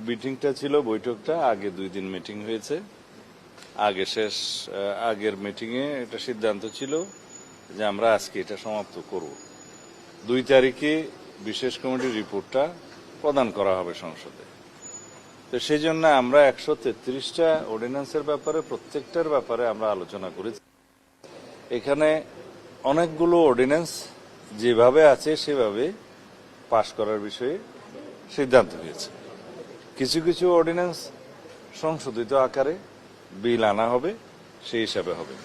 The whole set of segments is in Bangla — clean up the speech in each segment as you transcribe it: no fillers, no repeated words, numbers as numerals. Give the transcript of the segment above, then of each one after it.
মিটিংটা ছিল, বৈঠকটা আগে 2 দিন মিটিং হয়েছে। আগের মিটিংয়ে এটা সিদ্ধান্ত ছিল যে আমরা আজকে এটা সমাপ্ত করব। 2 তারিখে বিশেষ কমিটির রিপোর্টটা প্রদান করা হবে সংসদে। তো সেই জন্য আমরা 133টা অর্ডিন্যান্সের ব্যাপারে প্রত্যেকটার ব্যাপারে আমরা আলোচনা করেছি। এখানে অনেকগুলো অর্ডিন্যান্স যেভাবে আছে সেভাবে পাশ করার বিষয়ে সিদ্ধান্ত হয়েছে। কিছু কিছু অর্ডিন্যান্স সংশোধিত আকারে বিল আনা হবে, সেই হিসাবে হবে।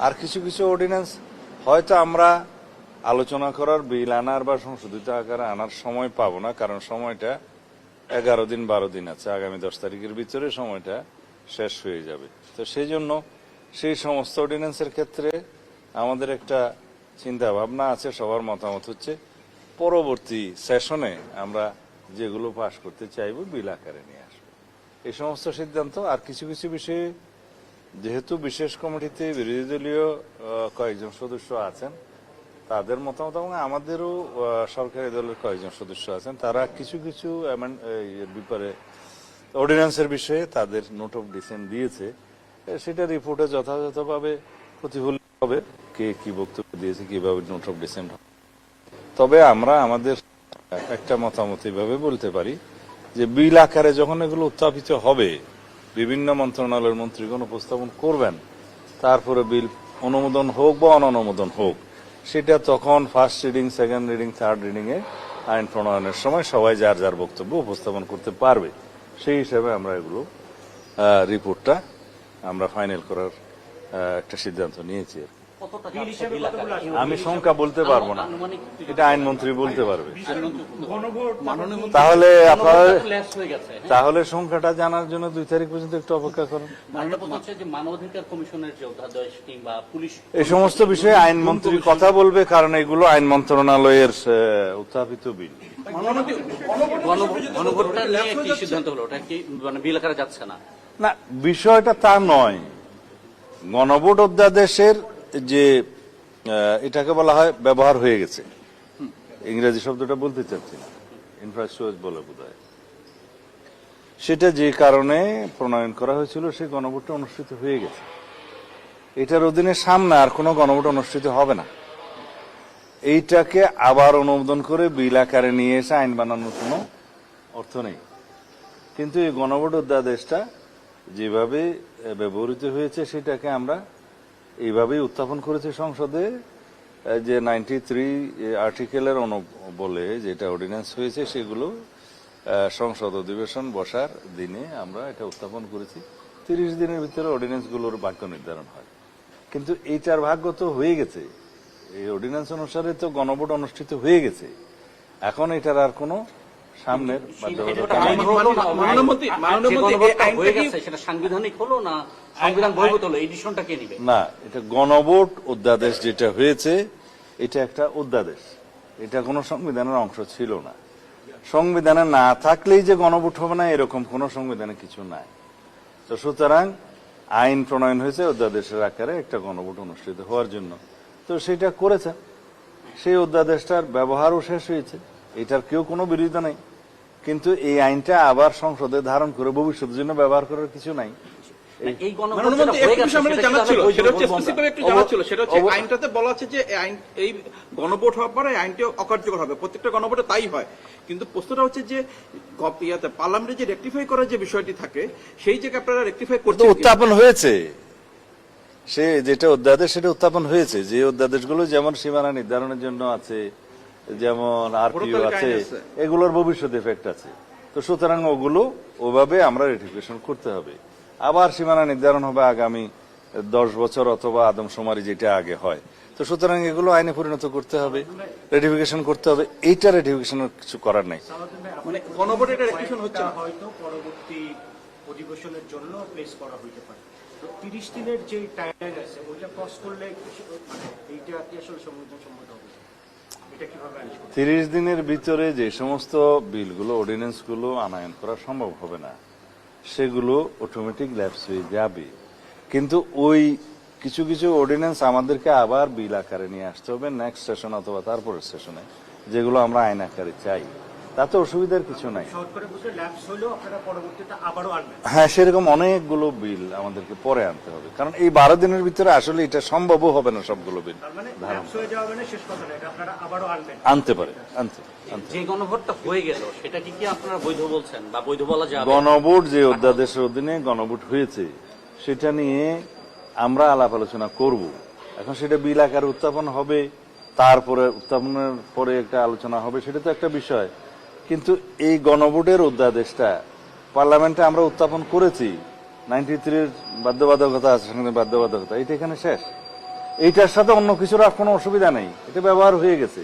আর কিছু কিছু অর্ডিন্যান্স হয়তো আমরা আলোচনা করার, বিল আনার বা সংশোধিত আকারে আনার সময় পাবো না, কারণ সময়টা 11 দিন 12 দিন আছে, আগামী 10 তারিখের ভিতরে সময়টা শেষ হয়ে যাবে। তো সেই জন্য সেই সমস্ত অর্ডিন্যান্সের ক্ষেত্রে আমাদের একটা চিন্তা ভাবনা আছে, সবার মতামত হচ্ছে পরবর্তী সেশনে আমরা যেগুলো পাশ করতে চাইব বিল আকারে নিয়ে আসবো, এই সমস্ত সিদ্ধান্ত। আর কিছু কিছু বিষয়ে যেহেতু বিশেষ কমিটিতে বিরোধী দলীয় কয়েকজন সদস্য আছেন, তাদের মতামত এবং আমাদেরও সরকারি দলের কয়েকজন সদস্য আছেন, তারা কিছু কিছু ব্যাপারে অর্ডিন্যান্সের বিষয়ে তাদের নোট অফ ডিসেন্ট দিয়েছে। সেটা রিপোর্টে যথাযথভাবে প্রতিফলিত হবে, কে কি বক্তব্য দিয়েছে, কিভাবে নোট অফ ডিসেন্ট হবে। তবে আমরা আমাদের একটা মতামত এইভাবে বলতে পারি যে বিল আকারে যখন এগুলো উত্থাপিত হবে, বিভিন্ন মন্ত্রণালয়ের মন্ত্রীগণ উপস্থাপন করবেন, তারপরে বিল অনুমোদন হোক বা অননুমোদন হোক, সেটা তখন first reading, second reading, third reading এ আইন প্রণয়নের সময় সবাই যার যার বক্তব্য উপস্থাপন করতে পারবে। সেই হিসাবে আমরা এগুলো রিপোর্টটা আমরা ফাইনাল করার একটা সিদ্ধান্ত নিয়েছি। আমি সংখ্যা বলতে পারবো না, এটা আইনমন্ত্রী বলতে পারবে। তাহলে সংখ্যাটা জানার জন্য 2 তারিখ পর্যন্ত একটু অপেক্ষা করুন। মানবাধিকার কমিশনের যে অধ্যাদেশ কিংবা পুলিশ, এই সমস্ত বিষয়ে আইনমন্ত্রী কথা বলবে, কারণ এগুলো আইন মন্ত্রণালয়ের উত্থাপিত বিল। গণভোটটা নিয়ে কি সিদ্ধান্ত হলো, ওটা কি মানে বিল আকারে যাচ্ছে না? না, বিষয়টা তা নয়। গণভোট অধ্যাদেশের যে এটাকে বলা হয় ব্যবহার হয়ে গেছে, ইংরেজি শব্দটা বলতে চাচ্ছি না, ইনফ্রাস্ট্রাকচার বলে বোধহয়, সেটা যে কারণে প্রণয়ন করা হয়েছিল সেই গণভোটটা অনুষ্ঠিত হয়ে গেছে। এটার অধীনে সামনে আর কোনো গণভোট অনুষ্ঠিত হবে না। এইটাকে আবার অনুমোদন করে বিল আকারে নিয়ে এসে আইন বানানোর কোনো অর্থ নেই। কিন্তু এই গণভোট অধ্যাদেশটা যেভাবে ব্যবহৃত হয়েছে সেটাকে আমরা এইভাবেই উত্থাপন করেছি সংসদে, যে 93 আর্টিকেলের বলে যেটা অর্ডিন্যান্স হয়েছে, সেগুলো সংসদ অধিবেশন বসার দিনে আমরা এটা উত্থাপন করেছি। 30 দিনের ভিতরে অর্ডিন্যান্সগুলোর ভাগ্য নির্ধারণ হয়। কিন্তু এইটার ভাগ্য তো হয়ে গেছে, এই অর্ডিন্যান্স অনুসারে তো গণভোট অনুষ্ঠিত হয়ে গেছে। এখন এটার আর কোনো সামনের সাংবিধানিক হলো না সংবিধান বহির্ভূত হলো, এই ডিসিশনটা কে নেবে? না, এটা গণভোট অধ্যাদেশ যেটা হয়েছে, এটা একটা অধ্যাদেশ, এটা কোনো সংবিধানের অংশ ছিল না। সংবিধানে না থাকলেই যে গণভোট হবে না এরকম কোন সংবিধানে কিছু নাই। তো সুতরাং আইন প্রণয়ন হয়েছে অধ্যাদেশের আকারে একটা গণভোট অনুষ্ঠিত হওয়ার জন্য, তো সেটা করেছে। সেই অধ্যাদেশটার ব্যবহারও শেষ হয়েছে, এটার কেউ কোনো বিরোধিতা নাই। কিন্তু এই আইনটা আবার সংসদে ধারণ করে ভবিষ্যতের জন্য ব্যবহার করার কিছু নাই। আইনটাতে বলা আছে যে এই গণভোট হওয়ার পরে আইনটি অকার্যকর হবে, প্রত্যেকটা গণভোটে তাই হয়। কিন্তু প্রশ্নটা হচ্ছে যে পার্লামেন্টে যে রেকটিফাই করার যে বিষয়টি থাকে, সেই জায়গায় আপনারা রেকটিফাই করতে উত্থাপন হয়েছে, সে যেটা অধ্যাদেশ সেটা উত্থাপন হয়েছে। যে অধ্যাদেশগুলো যেমন সীমানা নির্ধারণের জন্য আছে, যেমন আরপিও আছে, এগুলোর ভবিষ্যৎ এফেক্ট আছে। তো সুতরাং ওগুলো ওভাবে আমরা রেটিফিকেশন করতে হবে। আবার সীমানা নির্ধারণ হবে আগামী 10 বছর অথবা আদমশুমারি যেটা আগে হয়। তো সুতরাং এগুলো আইনে পরিণত করতে হবে, রেটিফিকেশন করতে হবে। এইটা রেটিফিকেশনের কিছু করার নেই। মানে গণভোটে এটা রেটিফিকেশন হচ্ছে না, হয়তো পরবর্তী অধিবেশনের জন্য প্লেস করা হইতে পারে। তো 30 দিনের যে টাইমলাইন আছে ওইটা ক্রস করলে মানে এইটা কি আসলে সংবিধানসম্মত হবে? এটা কিভাবে 30 দিনের ভিতরে যে সমস্ত বিলগুলো, অর্ডিন্যান্সগুলো আনয়ন করা সম্ভব হবে না, সেগুলো অটোমেটিক ল্যাপস হয়ে যাবে। কিন্তু ওই কিছু কিছু অর্ডিন্যান্স আমাদেরকে আবার বিল আকারে নিয়ে আসতে হবে নেক্সট সেশন অথবা তারপরের সেশনে, যেগুলো আমরা আইন আকারে চাই। তাতে অসুবিধার কিছু নাই। শর্ট করে বুঝলে ল্যাপস হলেও আপনারা পরবর্তীতে আবারও আনবেন। হ্যাঁ, সেরকম অনেকগুলো বিল আমাদেরকে পরে আনতে হবে, কারণ এই 12 দিনের ভিতরে আসলে এটা সম্ভবও হবে না সবগুলো বিল তার মানে ল্যাপস হয়ে যাওয়া মানে শেষ কথা না, এটা আপনারা আবারও আনবেন। আনতে পারে, আনতে। যে গণভোটটা হয়ে গেল সেটা কি আপনারা বৈধ বলছেন বা বৈধ বলা যাবে? গণভোট যে অধ্যাদেশের অধীনে গণভোট হয়েছে সেটা নিয়ে আমরা আলাপ আলোচনা করব। এখন সেটা বিল আকারে উত্থাপন হবে, তারপরে উত্থাপনের পরে একটা আলোচনা হবে, সেটা তো একটা বিষয়। কিন্তু এই গণভোটের অধ্যাদেশটা পার্লামেন্টে আমরা উত্থাপন করেছি, 93-র বাধ্যবাধকতা আছে, বাধ্যবাধকতা এটা এখানে শেষ। এইটার সাথে অন্য কিছুর আর কোনো অসুবিধা নেই, এটা ব্যবহার হয়ে গেছে।